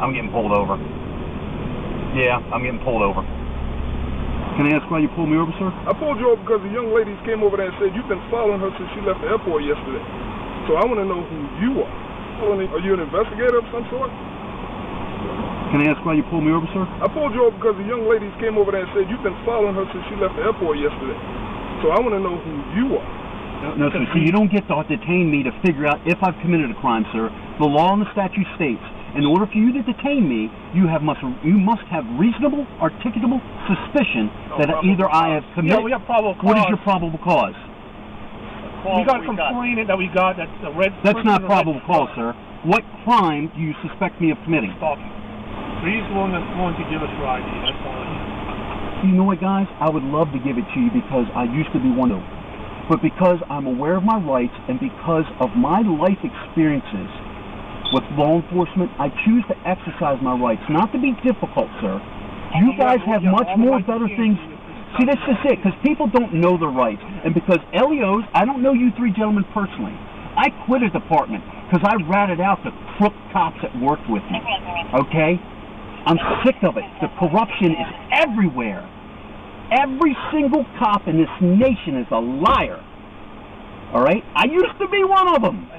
I'm getting pulled over. Yeah, I'm getting pulled over. Can I ask why you pulled me over, sir? I pulled you over because the young ladies came over there and said you've been following her since she left the airport yesterday. So I want to know who you are. Are you an investigator of some sort? Can I ask why you pulled me over, sir? I pulled you over because the young ladies came over there and said you've been following her since she left the airport yesterday. So I want to know who you are. No, sir. So you don't get to detain me to figure out if I've committed a crime, sir. The law and the statute states, in order for you to detain me, you must have reasonable, articulable suspicion that either I have committed. Yeah, we have probable cause. What is your probable cause? We got a complaint that we got that the red. That's not probable cause, sir. What crime do you suspect me of committing? Stalking. He's the one that's going to give us your ID. That's all. You know what, guys? I would love to give it to you because I used to be one of them. But because I'm aware of my rights and because of my life experiences with law enforcement, I choose to exercise my rights. Not to be difficult, sir. You guys have much more better things. See, this is it, because people don't know their rights. And because LEOs, I don't know you three gentlemen personally. I quit a department because I ratted out the crook cops that worked with me. Okay? I'm sick of it. The corruption is everywhere. Every single cop in this nation is a liar. All right? I used to be one of them.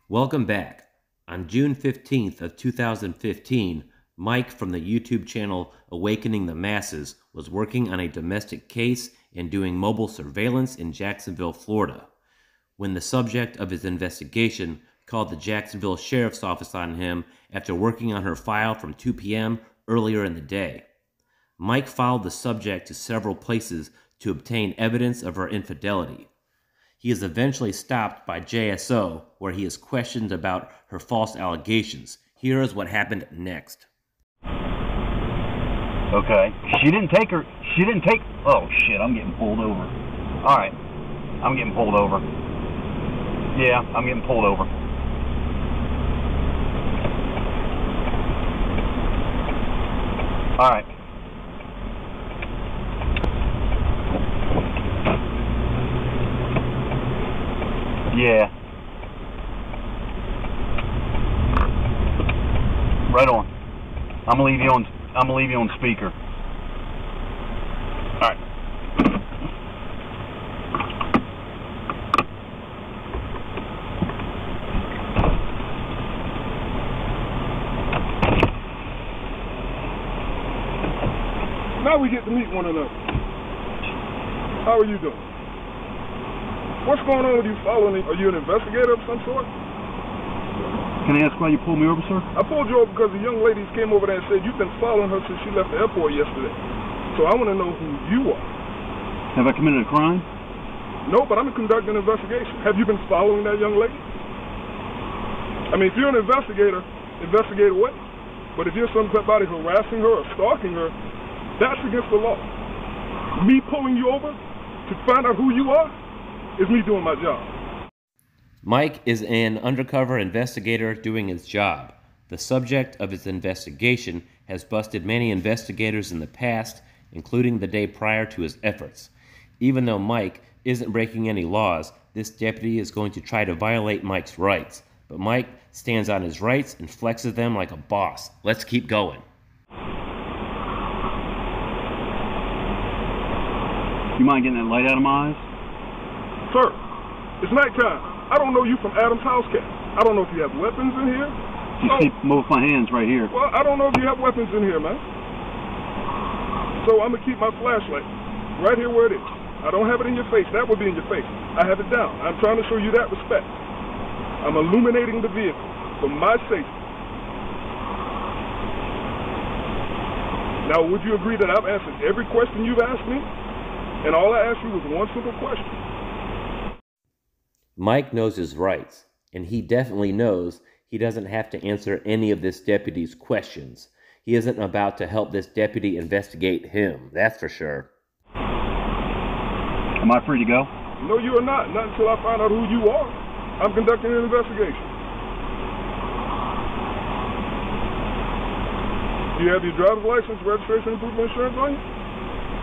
Welcome back. On June 15th of 2015, Mike from the YouTube channel Awakening the Masses was working on a domestic case and doing mobile surveillance in Jacksonville, Florida, when the subject of his investigation called the Jacksonville Sheriff's Office on him after working on her file from 2 p.m. earlier in the day. Mike followed the subject to several places to obtain evidence of her infidelity. He is eventually stopped by JSO, where he is questioned about her false allegations. Here is what happened next. Okay. She didn't take... Oh, shit, I'm getting pulled over. All right. I'm getting pulled over. Yeah, I'm getting pulled over. All right. Yeah. Right on. I'm gonna leave you on speaker. All right. Now we get to meet one another. How are you doing? What's going on with you following me? Are you an investigator of some sort? Can I ask why you pulled me over, sir? I pulled you over because the young ladies came over there and said you've been following her since she left the airport yesterday. So I want to know who you are. Have I committed a crime? No, but I'm conducting an investigation. Have you been following that young lady? I mean, if you're an investigator, investigate away. But if you're somebody harassing her or stalking her, that's against the law. Me pulling you over to find out who you are is me doing my job. Mike is an undercover investigator doing his job. The subject of his investigation has busted many investigators in the past, including the day prior to his efforts. Even though Mike isn't breaking any laws, this deputy is going to try to violate Mike's rights. But Mike stands on his rights and flexes them like a boss. Let's keep going. You mind getting that light out of my eyes? Sir, it's nighttime. I don't know you from Adam's house cat. I don't know if you have weapons in here. You see both my hands right here. Well, I don't know if you have weapons in here, man. So I'm going to keep my flashlight right here where it is. I don't have it in your face. That would be in your face. I have it down. I'm trying to show you that respect. I'm illuminating the vehicle for my safety. Now, would you agree that I've answered every question you've asked me? And all I asked you was one simple question. Mike knows his rights, and he definitely knows he doesn't have to answer any of this deputy's questions. He isn't about to help this deputy investigate him, that's for sure. Am I free to go? No, you are not. Not until I find out who you are. I'm conducting an investigation. Do you have your driver's license, registration, and proof of insurance on you?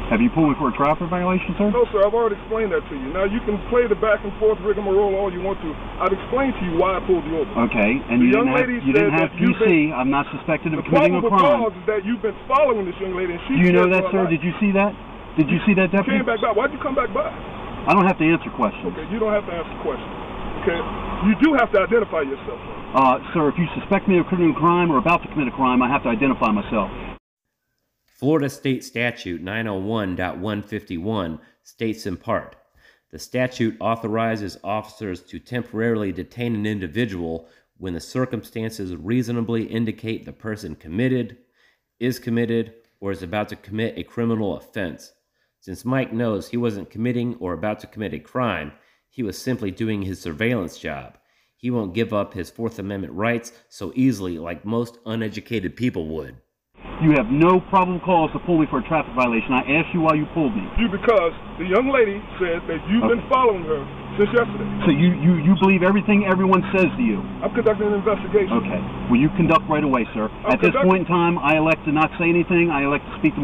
Have you pulled me for a traffic violation, sir? No, sir, I've already explained that to you. Now, you can play the back and forth rigmarole all you want to. I've explained to you why I pulled you over. Okay, and you didn't have PC. I'm not suspected of committing a crime. The probable cause is that you've been following this young lady, and she... Do you know that, sir? Did you see that? Did you see that, deputy? You came back by. Why'd you come back by? I don't have to answer questions. Okay, you don't have to answer questions. Okay? You do have to identify yourself, sir. Sir, if you suspect me of committing a crime or about to commit a crime, I have to identify myself. Florida State Statute 901.151 states in part, the statute authorizes officers to temporarily detain an individual when the circumstances reasonably indicate the person committed, is committed, or is about to commit a criminal offense. Since Mike knows he wasn't committing or about to commit a crime, he was simply doing his surveillance job. He won't give up his Fourth Amendment rights so easily like most uneducated people would. You have no probable cause to pull me for a traffic violation. I asked you why you pulled me. Because the young lady said that you've been following her since yesterday. So you believe everything everyone says to you? I'm conducting an investigation. Okay. Well, you conduct right away, sir. At this point in time, I elect to not say anything. I elect to speak to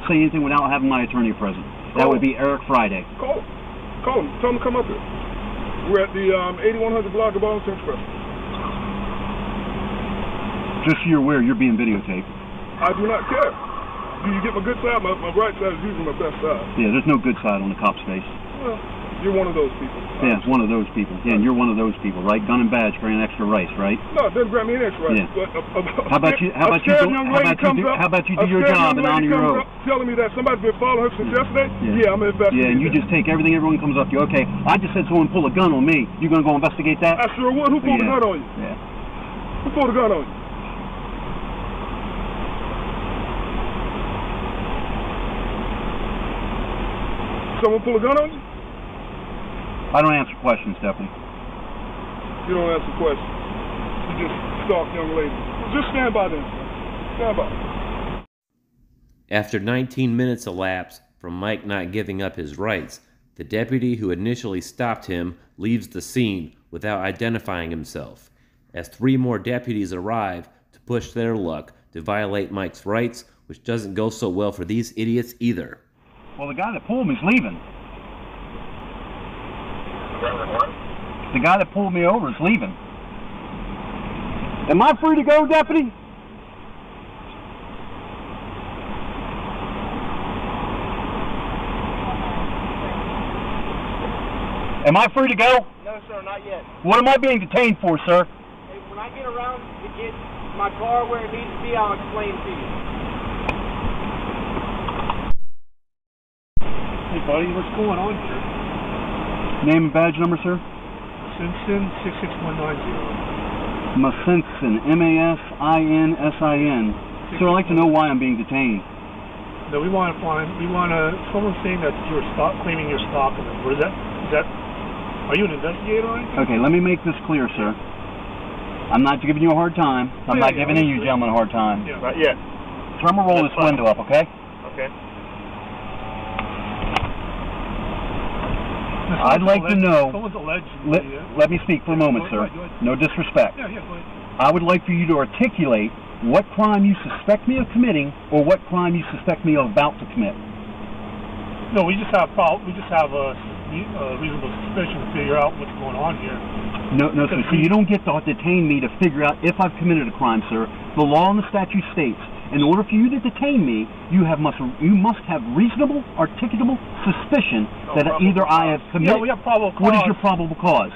say anything without having my attorney present. That would be Eric Friday. Call him. Tell him to come up here. We're at the 8100 block of Arlington Express. Just so you're aware, you're being videotaped. I do not care. Do you get my good side? My right side is usually my best side. Yeah, there's no good side on the cop's face. Well, you're one of those people. Yeah, one of those people. Yeah, and you're one of those people, right? Gun and badge for an extra rice, right? No, it doesn't grant me an extra rice. Yeah. How about you do your job and honor your oath? Telling me that somebody's been following her since yesterday? Yeah, I'm investigating. Yeah, and you just take everything everyone comes up to you. Okay, I just said someone pull a gun on me. You gonna go investigate that? I sure would. Who pulled a gun on you? Yeah. Who pulled a gun on you? Someone pull a gun on you? I don't answer questions, Deputy. You don't answer questions. You just stalk young lady. Just stand by then. Stand by. After 19 minutes elapsed from Mike not giving up his rights, the deputy who initially stopped him leaves the scene without identifying himself, as 3 more deputies arrive to push their luck to violate Mike's rights, which doesn't go so well for these idiots either. Well, the guy that pulled me is leaving. The guy that pulled me over is leaving. Am I free to go, deputy? Am I free to go? No, sir, not yet. What am I being detained for, sir? Hey, when I get around to get my car where it needs to be, I'll explain to you. Hey, buddy, what's going on here? Name and badge number, sir? Simpson 66190. Masinsin, M-A-S-I-N-S-I-N. Sir, I'd like to know why I'm being detained. No, someone's saying that you're claiming you're stalking them. Are you an investigator or anything? Okay, let me make this clear, sir. I'm not giving you a hard time. I'm not giving you gentlemen a hard time. Yeah. Not yet. So I'm going to roll this window up, okay? Okay. I'd like to know... Someone's alleged... Let me speak for a moment, sir. No disrespect. Yeah, go ahead. I would like for you to articulate what crime you suspect me of committing or what crime you suspect me of about to commit. No, we just have a reasonable suspicion to figure out what's going on here. No, sir. So you don't get to detain me to figure out if I've committed a crime, sir. The law and the statute states, in order for you to detain me, you must have reasonable, articulable suspicion that either I have committed... Yeah, we have probable cause. What is your probable cause?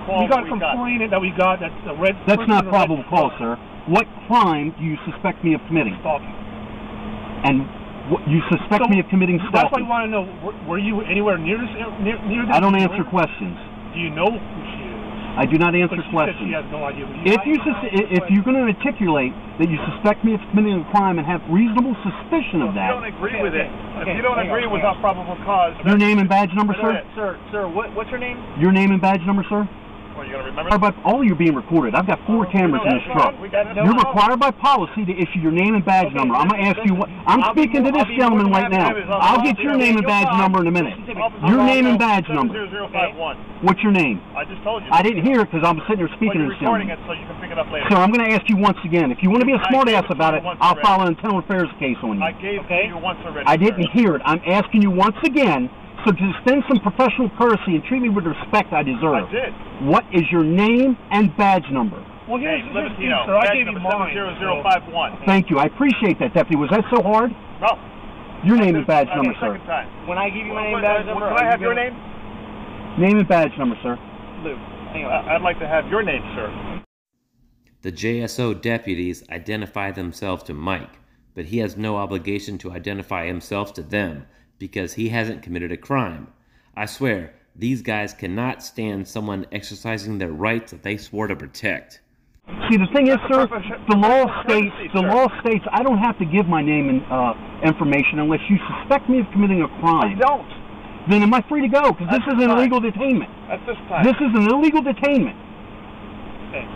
We got a complaint that we got that the red... That's not probable cause, sir. What crime do you suspect me of committing? Stalking. And you suspect me of committing stalking? That's why I want to know, were you anywhere near this? Near this? I don't answer questions. Do you know who she is? I do not answer questions. She has no idea who If you're going to articulate that you suspect me of committing a crime and have reasonable suspicion of that... If you don't agree with it, if you don't agree with our probable cause... Your name and badge number, sir? Sir, what's your name? Your name and badge number, sir? Well, you gonna remember? But all you're being recorded. I've got 4 cameras in this truck. You're required by policy to issue your name and badge number. I'm going to ask you what. I'm speaking to this gentleman right now. I'll get your name and badge number in a minute. Your name and badge number. 0051. What's your name? I just told you. I didn't hear it because I'm sitting there speaking to this gentleman. You're recording it so you can pick it up later. So I'm going to ask you once again. If you want to be a smartass about it, I'll file an internal affairs case on you. I gave it to you once already. I didn't hear it. I'm asking you once again. So to extend some professional courtesy and treat me with the respect I deserve. I did. What is your name and badge number? Well, here's the thing, Libertino, sir. I badge gave you number mine. 70051. Thank you. I appreciate that, Deputy. Was that so hard? No. Your name and badge number, sir. Second time. When I give you my name and badge number, Can I have your name? Name and badge number, sir. Lou, hang on. I'd like to have your name, sir. The JSO deputies identify themselves to Mike, but he has no obligation to identify himself to them because he hasn't committed a crime. I swear, these guys cannot stand someone exercising their rights that they swore to protect. See, the thing is, sir, the law states I don't have to give my name and information unless you suspect me of committing a crime. I don't. Then am I free to go? Because this is an illegal detainment. At this time. This is an illegal detainment. Okay.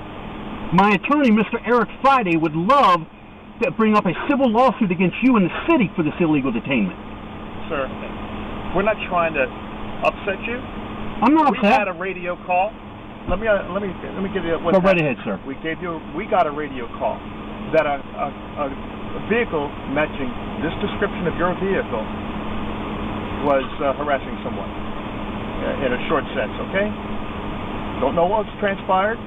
My attorney, Mr. Eric Friday, would love to bring up a civil lawsuit against you in the city for this illegal detainment. Sir, we're not trying to upset you. I'm not We upset. had a radio call. Let me give you what. Go right ahead, sir. We got a radio call that a vehicle matching this description of your vehicle was harassing someone in a short sense. Okay. Don't know what's transpired.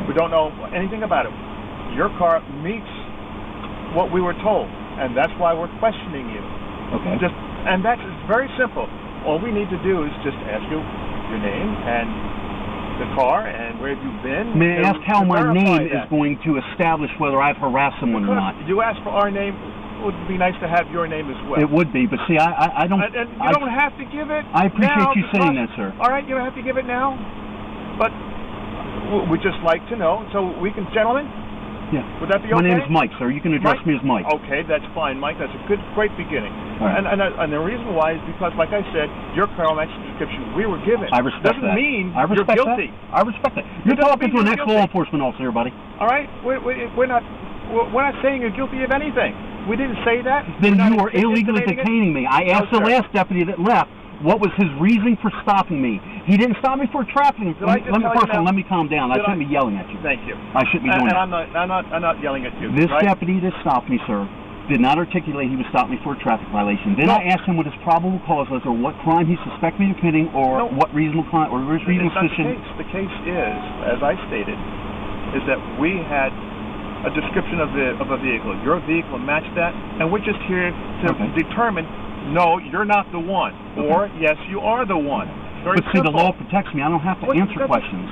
We don't know anything about it. Your car meets what we were told, and that's why we're questioning you. Okay. And that's very simple. All we need to do is just ask you your name and the car and where have you been. May I ask how my name is going to establish whether I've harassed someone or not? You asked for our name. It would be nice to have your name as well. It would be, but see, I don't... And you don't have to give it I appreciate now you saying that, sir. All right, you don't have to give it now. But we'd just like to know. So we can... Gentlemen? Yeah. Would that be okay? My name is Mike, sir. You can address me as Mike. Okay, that's fine, Mike. That's a great beginning. Right. And the reason why is because, like I said, your criminal description we were given. I respect doesn't that. mean I respect you're guilty. That. I respect that. You're talking to an ex-law enforcement officer, buddy. All right, we're not saying you're guilty of anything. We didn't say that. Then you are illegally detaining me. I asked the last deputy that left what was his reason for stopping me. He didn't stop me for trafficking. Let me calm down. I shouldn't be yelling at you. Thank you. I shouldn't be doing that. I'm not yelling at you. This deputy that stopped me, sir, did not articulate he was stopping me for a traffic violation. Then I asked him what his probable cause was, or what crime he suspected me of committing, or what reasonable crime, or reasonable suspicion. The case is, as I stated, is that we had a description of a vehicle. Your vehicle matched that, and we're just here to determine, no, you're not the one, or yes, you are the one. Very but see, simple. the law protects me. I don't have to answer questions.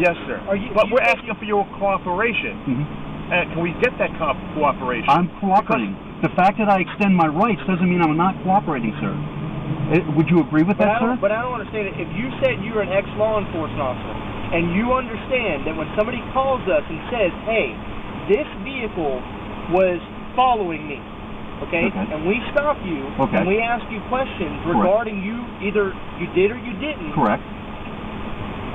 Yes, sir. But we're asking for your cooperation. And can we get that cooperation? I'm cooperating. The fact that I extend my rights doesn't mean I'm not cooperating, sir. Would you agree with that, sir? But I don't understand it. If you said you were an ex-law enforcement officer, and you understand that when somebody calls us and says, hey, this vehicle was following me, okay? And we stop you, and we ask you questions regarding you, either you did or you didn't. Correct.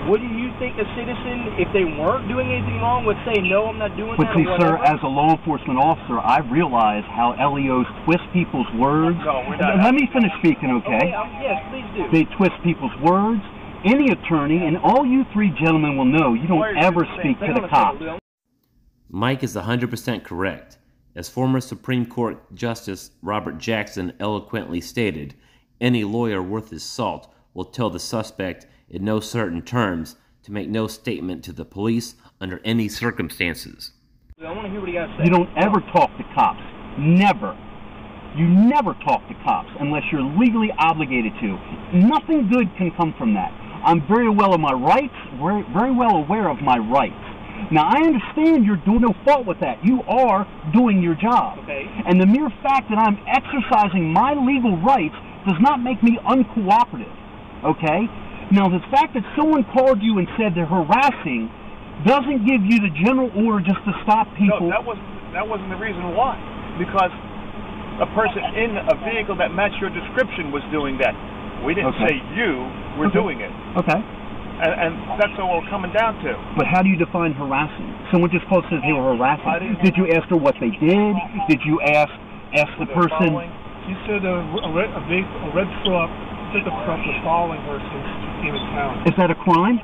Wouldn't you think a citizen, if they weren't doing anything wrong, would say, no, I'm not doing that? But see, sir, as a law enforcement officer, I realize how LEOs twist people's words. No, we're not. Let me finish speaking, okay? Yes, please do. They twist people's words. Any attorney, and all you three gentlemen will know, you don't ever speak to the cops. Mike is 100% correct. As former Supreme Court Justice Robert Jackson eloquently stated, any lawyer worth his salt will tell the suspect in no certain terms to make no statement to the police under any circumstances. I want to hear what he got to say. You don't ever talk to cops. Never. You never talk to cops unless you're legally obligated to. Nothing good can come from that. I'm very well of my rights, very well aware of my rights. Now, I understand you're doing no fault with that. You are doing your job. Okay. And the mere fact that I'm exercising my legal rights does not make me uncooperative. Okay? Now, the fact that someone called you and said they're harassing doesn't give you the general order just to stop people. No, that wasn't the reason why. Because a person in a vehicle that matched your description was doing that. We didn't say you were doing it. Okay. And that's what we're coming down to. But how do you define harassing? Someone just called says they were harassing. Did you ask her what they did? Did you ask the person? She said a red truck, pickup truck was following her since she came in town. Is that a crime?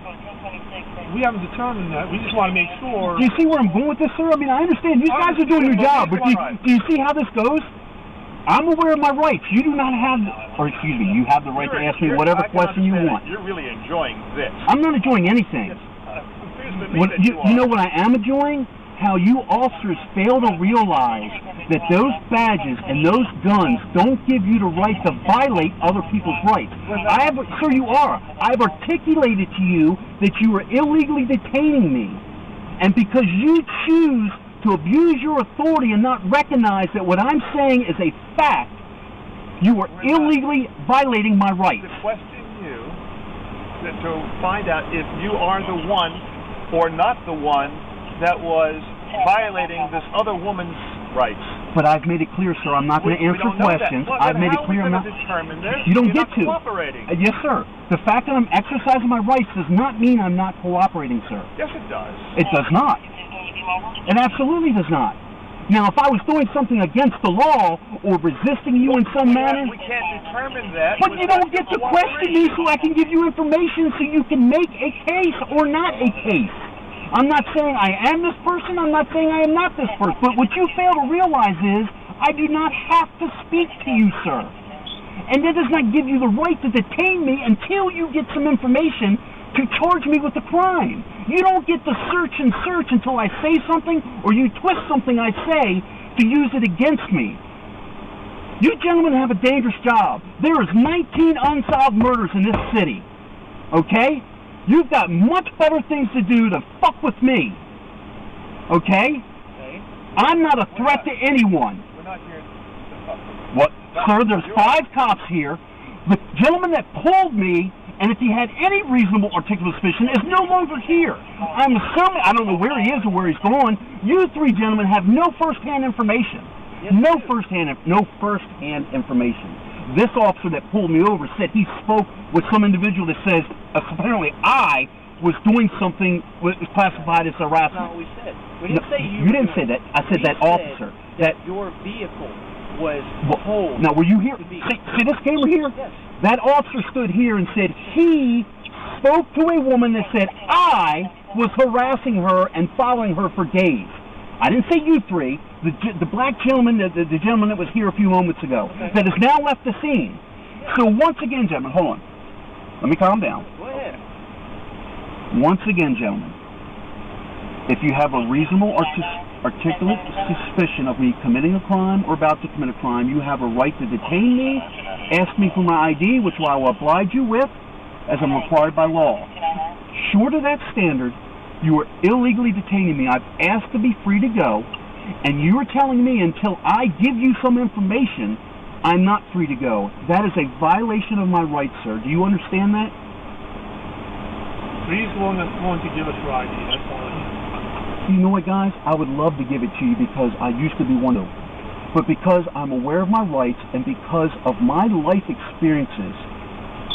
We haven't determined that. We just want to make sure. Do you see where I'm going with this, sir? I mean, I understand. You guys are doing your job, but do you see how this goes? I'm aware of my rights. You do not have, or excuse me, you have the right to ask me whatever question you want. You're really enjoying this. I'm not enjoying anything. You know what I am enjoying? How you officers fail to realize that those badges and those guns don't give you the right to violate other people's rights. Sir, you are. I've articulated to you that you are illegally detaining me. And because you choose to abuse your authority and not recognize that what I'm saying is a fact, you are illegally violating my rights. To question you, to find out if you are the one or not the one that was violating this other woman's rights. But I've made it clear, sir, I'm not going to answer questions. I've made it clear I'm not. You don't get to. Yes, sir. The fact that I'm exercising my rights does not mean I'm not cooperating, sir. Yes, it does. It does not. It absolutely does not. Now, if I was doing something against the law or resisting you in some manner... We can't determine that. But you don't get to question me so I can give you information so you can make a case or not a case. I'm not saying I am this person. I'm not saying I am not this person. But what you fail to realize is I do not have to speak to you, sir. And that does not give you the right to detain me until you get some information to charge me with a crime. You don't get to search and search until I say something or you twist something I say to use it against me. You gentlemen have a dangerous job. There is 19 unsolved murders in this city. Okay? You've got much better things to do to fuck with me. Okay? I'm not a threat to anyone. We're not here. What? Sir, there's 5 cops here. The gentleman that pulled me, and if he had any reasonable articulate suspicion, is no longer here. I'm assuming, I don't know where he is or where he's gone. You 3 gentlemen have no first-hand information. Yes, no first-hand information. This officer that pulled me over said he spoke with some individual that says apparently I was doing something was classified as harassment. No, we said. We didn't say you. You didn't say that. I said that officer. That your vehicle was told. Now, were you here? See this camera here? Yes. That officer stood here and said he spoke to a woman that said I was harassing her and following her for days. I didn't say you 3. The black gentleman, the gentleman that was here a few moments ago, that has now left the scene. So once again, gentlemen, hold on. Let me calm down. Go ahead. Once again, gentlemen, if you have a reasonable articulate suspicion of me committing a crime or about to commit a crime, you have a right to detain me, ask me for my ID, which I will oblige you with, as I'm required by law. Short of that standard, you are illegally detaining me. I've asked to be free to go, and you are telling me until I give you some information, I'm not free to go. That is a violation of my rights, sir. Do you understand that? Please willing to give us your ID. That's all I need. You know what, guys? I would love to give it to you because I used to be one of them. But because I'm aware of my rights and because of my life experiences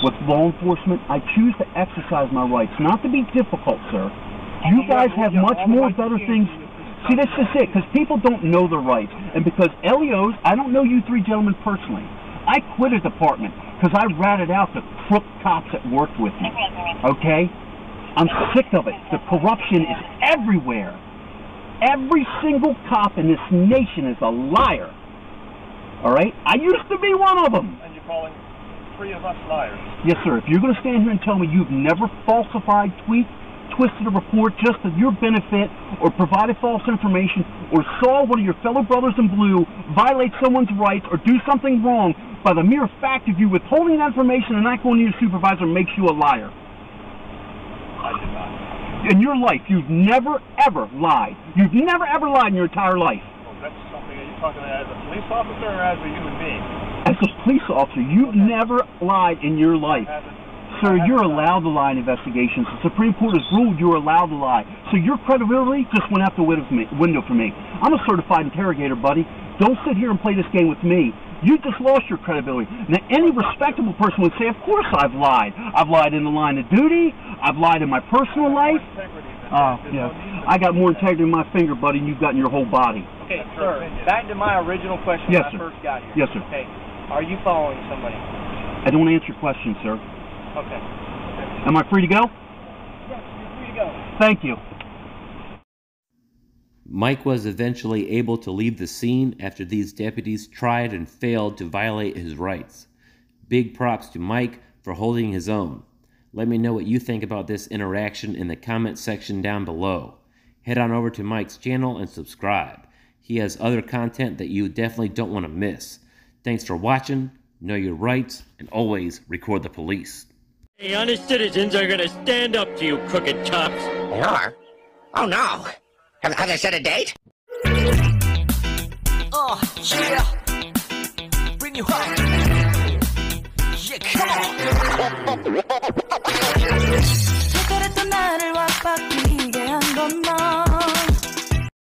with law enforcement, I choose to exercise my rights. Not to be difficult, sir. You guys have much more better things. See, that's just it, because people don't know their rights. And because LEOs, I don't know you 3 gentlemen personally. I quit a department because I ratted out the crook cops that worked with me. Okay? I'm sick of it. The corruption is everywhere. Every single cop in this nation is a liar. All right? I used to be one of them. And you're calling 3 of us liars. Yes, sir. If you're going to stand here and tell me you've never falsified, twisted a report just for your benefit, or provided false information, or saw one of your fellow brothers in blue violate someone's rights or do something wrong, by the mere fact of you withholding that information and not going to your supervisor makes you a liar. I did not. In your life, you've never, ever lied. You've never, ever lied in your entire life. Well, that's something that you're talking about as a police officer or as a human being? As a police officer, you've never lied in your life. Sir, you're allowed to lie in investigations. The Supreme Court has ruled you're allowed to lie. So your credibility just went out the window for me. I'm a certified interrogator, buddy. Don't sit here and play this game with me. You just lost your credibility. Now, any respectable person would say, of course I've lied. I've lied in the line of duty. I've lied in my personal life. Yeah. I got more integrity in my finger, buddy, than you've got in your whole body. Okay, sir. Back to my original question when I first got here. Yes, sir. Okay. Are you following somebody? I don't answer questions, sir. Okay. Am I free to go? Yes, you're free to go. Thank you. Mike was eventually able to leave the scene after these deputies tried and failed to violate his rights. Big props to Mike for holding his own. Let me know what you think about this interaction in the comment section down below. Head on over to Mike's channel and subscribe. He has other content that you definitely don't want to miss. Thanks for watching, know your rights, and always record the police. The honest citizens are gonna stand up to you crooked cops. They are? Oh no! Have they set a date? Yeah. Bring you home. Yeah, come on.